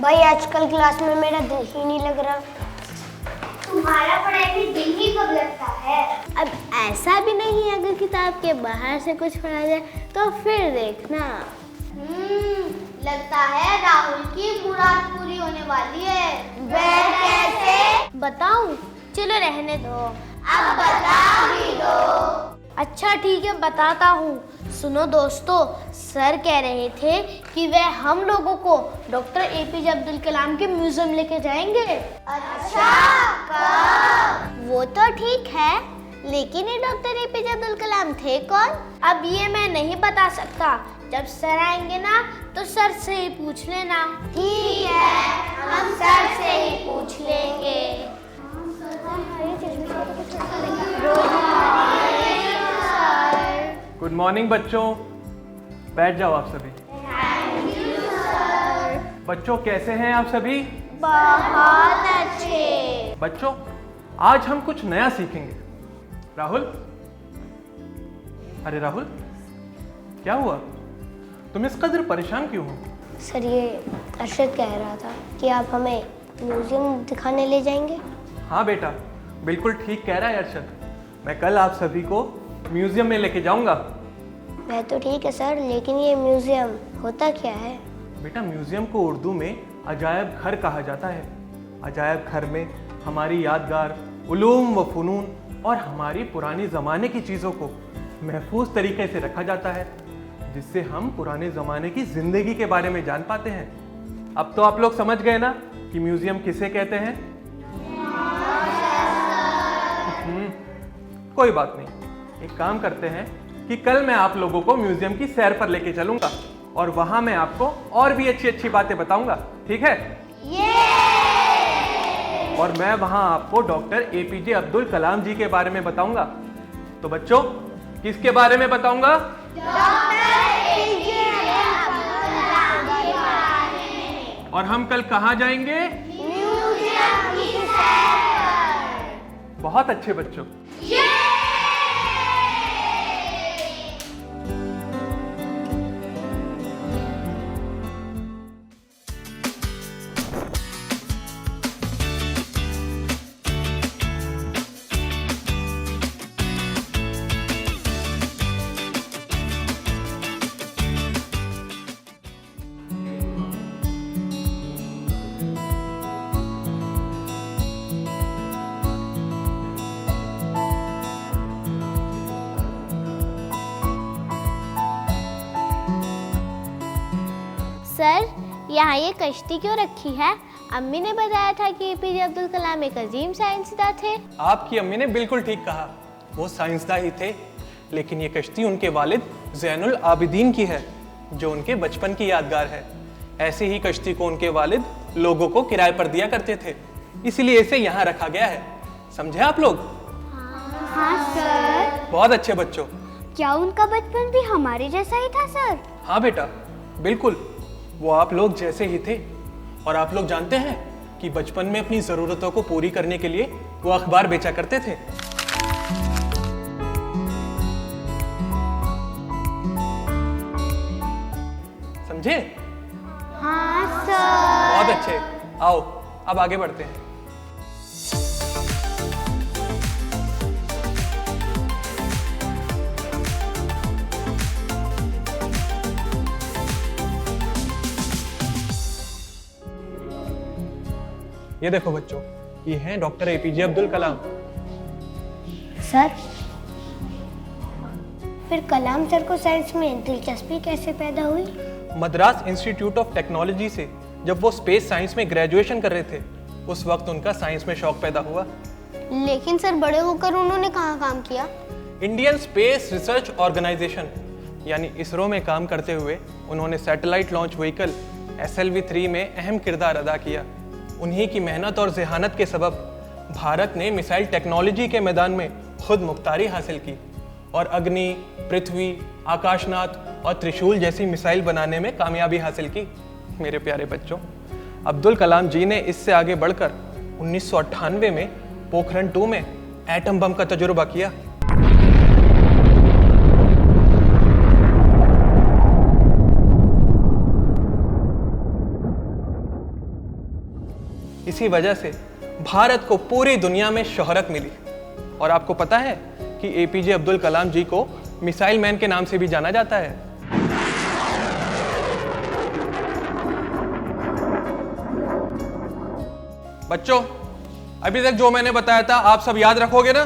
भाई आजकल क्लास में मेरा दिल ही नहीं लग रहा। तुम्हारा पढ़ाई में दिल ही कब लगता है? अब ऐसा भी नहीं है, अगर किताब के बाहर से कुछ पढ़ा जाए तो फिर देखना। लगता है राहुल की मुराद पूरी होने वाली है। वह कैसे? बताऊं? चलो रहने दो, अब बता भी दो। अच्छा ठीक है बताता हूँ। सुनो दोस्तों, सर कह रहे थे कि वह हम लोगों को डॉक्टर एपीजे अब्दुल कलाम के म्यूजियम लेके जाएंगे। अच्छा, कब? वो तो ठीक है, लेकिन ये डॉक्टर एपीजे अब्दुल कलाम थे कौन? अब ये मैं नहीं बता सकता। जब सर आएंगे ना तो सर से ही पूछ लेना। ठीक है, हम सर से ही पूछ लेंगे। गुड मॉर्निंग बच्चों, बैठ जाओ आप सभी। बच्चों कैसे हैं आप सभी? बहुत अच्छे। बच्चों आज हम कुछ नया सीखेंगे। राहुल, अरे राहुल क्या हुआ, तुम इस कदर परेशान क्यों हो? सर ये अरशद कह रहा था कि आप हमें म्यूजियम दिखाने ले जाएंगे। हाँ बेटा, बिल्कुल ठीक कह रहा है अरशद। मैं कल आप सभी को म्यूजियम में लेके जाऊंगा। वह तो ठीक है सर, लेकिन ये म्यूजियम होता क्या है? बेटा म्यूजियम को उर्दू में अजायब घर कहा जाता है। अजायब घर में हमारी यादगार, उलूम व फ़नून और हमारी पुरानी ज़माने की चीज़ों को महफूज तरीके से रखा जाता है, जिससे हम पुराने ज़माने की ज़िंदगी के बारे में जान पाते हैं। अब तो आप लोग समझ गए ना कि म्यूजियम किसे कहते हैं? कोई बात नहीं, एक काम करते हैं कि कल मैं आप लोगों को म्यूजियम की सैर पर लेके चलूंगा और वहां मैं आपको और भी अच्छी अच्छी बातें बताऊंगा, ठीक है? और मैं वहां आपको डॉक्टर एपीजे अब्दुल कलाम जी के बारे में बताऊंगा। तो बच्चों किसके बारे में बताऊंगा? और हम कल कहाँ जाएंगे? बहुत अच्छे बच्चों। सर यहाँ ये कश्ती क्यों रखी है? अम्मी ने बताया था कि एपीजे अब्दुल कलाम एक अजीम साइंसदान थे। आपकी अम्मी ने बिल्कुल ठीक कहा, वो साइंसदान ही थे, लेकिन ये कश्ती उनके वालिद ज़ैनुल आबिदीन की है, जो उनके बचपन की यादगार है। ऐसी ही कश्ती को उनके वालिद लोगों को किराए पर दिया करते थे, इसलिए इसे यहाँ रखा गया है। समझे आप लोग? हाँ सर। बहुत अच्छे बच्चों। क्या उनका बचपन भी हमारे जैसा ही था सर? हाँ बेटा बिल्कुल, वो आप लोग जैसे ही थे। और आप लोग जानते हैं कि बचपन में अपनी ज़रूरतों को पूरी करने के लिए वो अखबार बेचा करते थे। समझे? हाँ सर। बहुत अच्छे, आओ अब आगे बढ़ते हैं। ये देखो बच्चों, ये हैं doctor APJ Abdul Kalam. Sir फिर कलाम सर को साइंस में दिलचस्पी कैसे पैदा हुई? मद्रास इंस्टीट्यूट ऑफ टेक्नोलॉजी से जब वो स्पेस साइंस में ग्रेजुएशन कर रहे थे, उस वक्त उनका साइंस में शौक पैदा हुआ। लेकिन सर बड़े होकर उन्होंने कहाँ काम किया? इंडियन स्पेस रिसर्च ऑर्गेनाइजेशन यानी इसरो में काम करते हुए उन्होंने सैटेलाइट लॉन्च व्हीकल SLV-3 में अहम किरदार अदा किया। उन्हीं की मेहनत और ज़हानत के सबब भारत ने मिसाइल टेक्नोलॉजी के मैदान में खुद मुख्तारी हासिल की और अग्नि, पृथ्वी, आकाशनाथ और त्रिशूल जैसी मिसाइल बनाने में कामयाबी हासिल की। मेरे प्यारे बच्चों, अब्दुल कलाम जी ने इससे आगे बढ़कर 1998 में पोखरण 2 में एटम बम का तजुर्बा किया। इसी वजह से भारत को पूरी दुनिया में शोहरत मिली। और आपको पता है कि एपीजे अब्दुल कलाम जी को मिसाइल मैन के नाम से भी जाना जाता है। बच्चों, अभी तक जो मैंने बताया था आप सब याद रखोगे ना?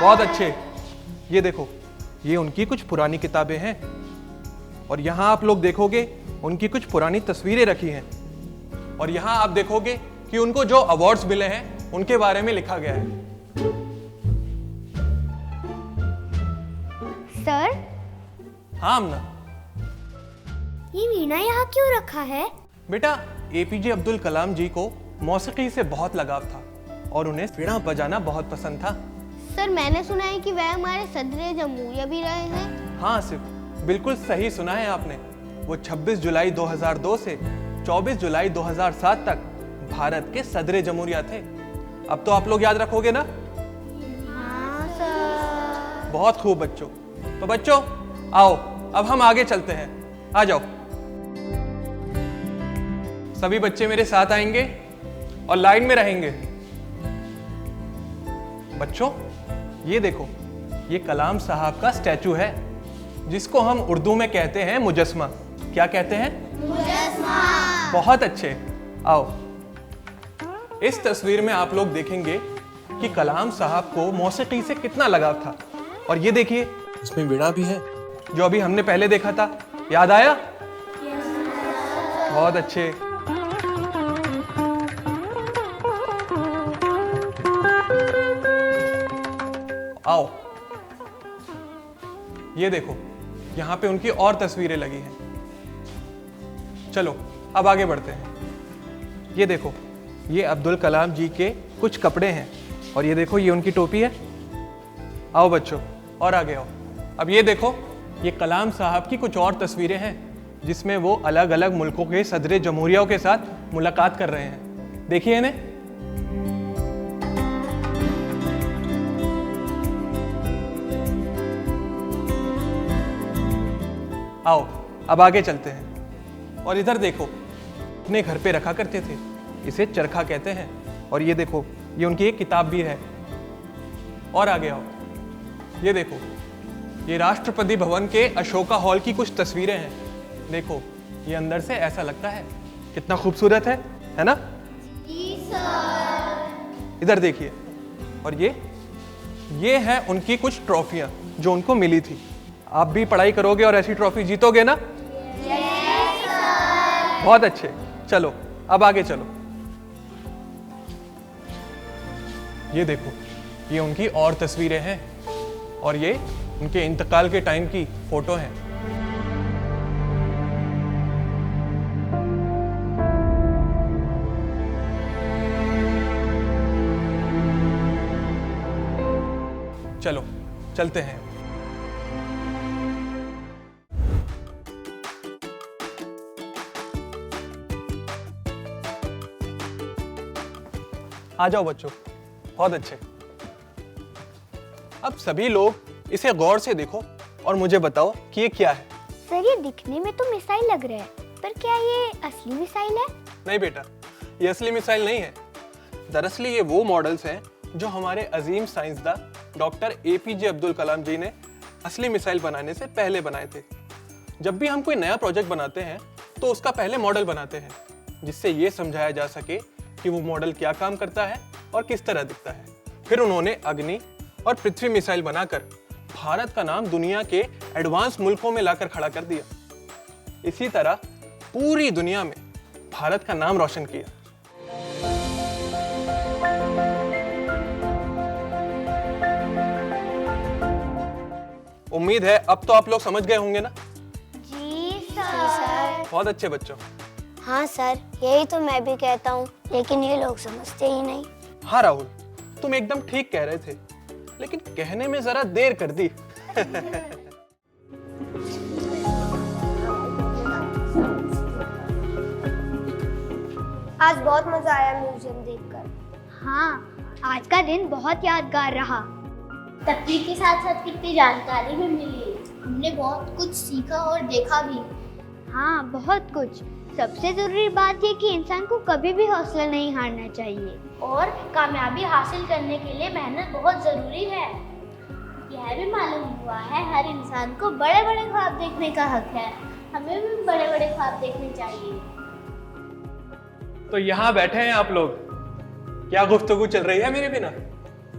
बहुत अच्छे। ये देखो, ये उनकी कुछ पुरानी किताबें हैं और यहाँ आप लोग देखोगे उनकी कुछ पुरानी तस्वीरें रखी हैं और यहाँ आप देखोगे कि उनको जो अवार्ड्स मिले हैं उनके बारे में लिखा गया है। सर, हाँ अमना। ये वीणा यहाँ क्यों रखा है? बेटा, एपीजे अब्दुल कलाम जी को मौसीकी से बहुत लगाव था और उन्हें वीणा बजाना बहुत पसंद था। सर, मैंने सुना है कि वह हमारे सदर जमहूरिया भी रहे हैं। हाँ आसिफ, बिल्कुल सही सुना है आपने। वो 26 जुलाई 2002 से 24 जुलाई 2007 तक भारत के सदर जमहूरिया थे। अब तो आप लोग याद रखोगे ना? हाँ सर। बहुत खूब बच्चों। तो बच्चों आओ, अब हम आगे चलते हैं। आ जाओ। सभी बच्चे मेरे साथ आएंगे और लाइन में रहेंगे। बच्चों, ये देखो, ये कलाम साहब का स्टैचू है जिसको हम उर्दू में कहते हैं मुजस्मा। क्या कहते हैं? मुजस्मा। बहुत अच्छे। आओ, इस तस्वीर में आप लोग देखेंगे कि कलाम साहब को मौसीकी से कितना लगाव था। और ये देखिए, इसमें वीणा भी है जो अभी हमने पहले देखा था। याद आया? बहुत अच्छे। आओ, ये देखो, यहां पे उनकी और तस्वीरें लगी हैं। चलो अब आगे बढ़ते हैं। ये देखो, ये अब्दुल कलाम जी के कुछ कपड़े हैं और ये देखो, ये उनकी टोपी है। आओ बच्चों, और आगे आओ। अब ये देखो, ये कलाम साहब की कुछ और तस्वीरें हैं जिसमें वो अलग अलग मुल्कों के सदर जमहूरियाओं के साथ मुलाकात कर रहे हैं। देखिए इन्हें। आओ, अब आगे चलते हैं। और इधर देखो, अपने घर पे रखा करते थे, इसे चरखा कहते हैं। और ये देखो, ये उनकी एक किताब भी है। और आगे आओ। ये देखो, ये राष्ट्रपति भवन के अशोका हॉल की कुछ तस्वीरें हैं। देखो, ये अंदर से ऐसा लगता है। कितना खूबसूरत है ना? जी सर। इधर देखिए, और ये है उनकी कुछ ट्रॉफियां जो उनको मिली थी। आप भी पढ़ाई करोगे और ऐसी ट्रॉफी जीतोगे ना? Yes sir. बहुत अच्छे। चलो अब आगे चलो। ये देखो, ये उनकी और तस्वीरें हैं और ये उनके इंतकाल के टाइम की फोटो है। चलो चलते हैं। आ जाओ बच्चों, बहुत अच्छे। अब सभी लोग इसे गौर से देखो और मुझे बताओ कि ये क्या है। सर, ये दिखने में तो मिसाइल लग रहा है, पर क्या ये असली मिसाइल है? नहीं बेटा, ये असली मिसाइल नहीं है। दरअसल ये वो मॉडल्स हैं जो हमारे अजीम साइंसदान डॉक्टर एपीजे अब्दुल कलाम जी ने असली मिसाइल बनाने से पहले बनाए थे। जब भी हम कोई नया प्रोजेक्ट बनाते हैं तो उसका पहले मॉडल बनाते हैं, जिससे ये समझाया जा सके कि वो मॉडल क्या काम करता है और किस तरह दिखता है। फिर उन्होंने अग्नि और पृथ्वी मिसाइल बनाकर भारत का नाम दुनिया के एडवांस मुल्कों में लाकर खड़ा कर दिया। इसी तरह पूरी दुनिया में भारत का नाम रोशन किया। उम्मीद है अब तो आप लोग समझ गए होंगे ना? जी सर। बहुत अच्छे बच्चों। हाँ सर, यही तो मैं भी कहता हूँ, लेकिन ये लोग समझते ही नहीं। हाँ राहुल, तुम एकदम ठीक कह रहे थे, लेकिन कहने में जरा देर कर दी। आज बहुत मजा आया म्यूजियम देखकर। हाँ, आज का दिन बहुत यादगार रहा। तकनीक के साथ साथ कितनी जानकारी भी मिली। हमने बहुत कुछ सीखा और देखा भी। हाँ, बहुत कुछ। सबसे जरूरी बात ये कि इंसान को कभी भी हौसला नहीं हारना चाहिए। और कामयाबी हासिल करने के लिए मेहनत बहुत ज़रूरी है। यह भी मालूम हुआ है हर इंसान को बड़े बड़े ख्वाब देखने का हक है। हमें भी बड़े बड़े ख्वाब देखने चाहिए। तो यहाँ बैठे हैं आप लोग, क्या गुफ्तगू चल रही है मेरे बिना?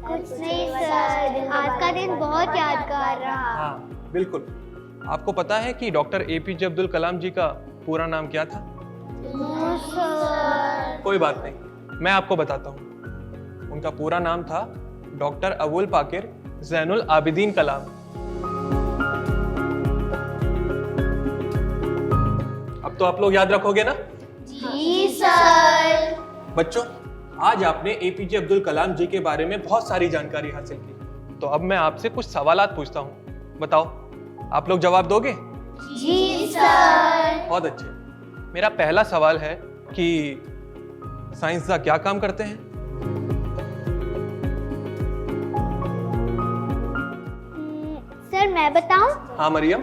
कुछ नहीं सर, आज का दिन बहुत यादगार रहा। हाँ बिल्कुल। आपको पता है कि डॉक्टर एपीजे अब्दुल कलाम जी का पूरा नाम क्या था? कोई बात नहीं, मैं आपको बताता हूँ। उनका पूरा नाम था डॉक्टर अबुल पाकिर ज़ैनुल आबिदीन कलाम। अब तो आप लोग याद रखोगे ना? जी सर। बच्चों, आज आपने एपीजे अब्दुल कलाम जी के बारे में बहुत सारी जानकारी हासिल की। तो अब मैं आपसे कुछ सवालात पूछता हूँ, बताओ आप लोग जवाब दोगे? जी सर। बहुत अच्छे। मेरा पहला सवाल है कि साइंसदां क्या काम करते हैं? सर मैं बताऊं? हाँ मरियम।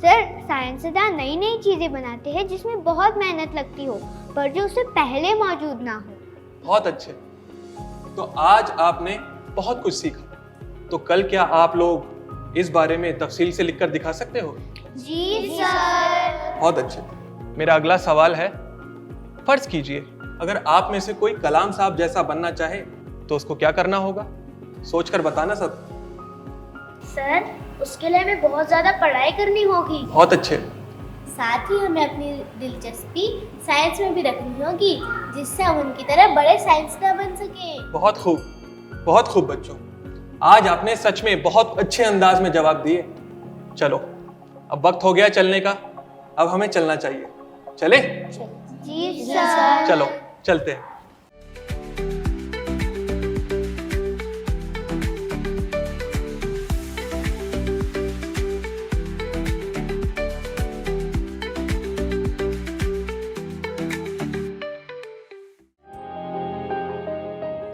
सर साइंसदान नई नई चीजें बनाते हैं जिसमें बहुत मेहनत लगती हो, पर जो उससे पहले मौजूद ना हो। बहुत अच्छे। तो आज आपने बहुत कुछ सीखा। तो कल क्या आप लोग इस बारे में तफसील से लिखकर दिखा सकते हो? जी सर। बहुत अच्छे। मेरा अगला सवाल है, फर्ज कीजिए अगर आप में से कोई कलाम साहब जैसा बनना चाहे तो उसको क्या करना होगा? सोचकर बताना सब। सर, उसके लिए हमें बहुत ज़्यादा पढ़ाई करनी होगी। बहुत अच्छे। साथ ही हमें अपनी दिलचस्पी साइंस में भी रखनी होगी, जिससे हम उनकी तरह बड़े साइंसदान बन सके। बहुत खूब, बहुत खूब बच्चों। आज आपने सच में बहुत अच्छे अंदाज में जवाब दिए। चलो अब वक्त हो गया चलने का, अब हमें चलना चाहिए। चले? जी सर। चलो चलते हैं।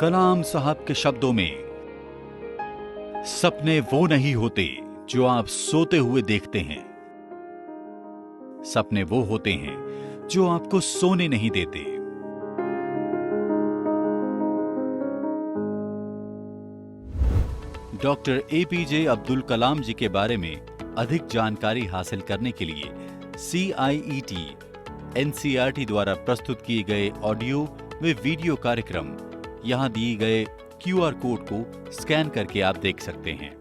कलाम साहब के शब्दों में, सपने वो नहीं होते जो आप सोते हुए देखते हैं, सपने वो होते हैं जो आपको सोने नहीं देते। डॉक्टर एपीजे अब्दुल कलाम जी के बारे में अधिक जानकारी हासिल करने के लिए CIET NCERT द्वारा प्रस्तुत किए गए ऑडियो व वीडियो कार्यक्रम यहां दिए गए QR कोड को स्कैन करके आप देख सकते हैं।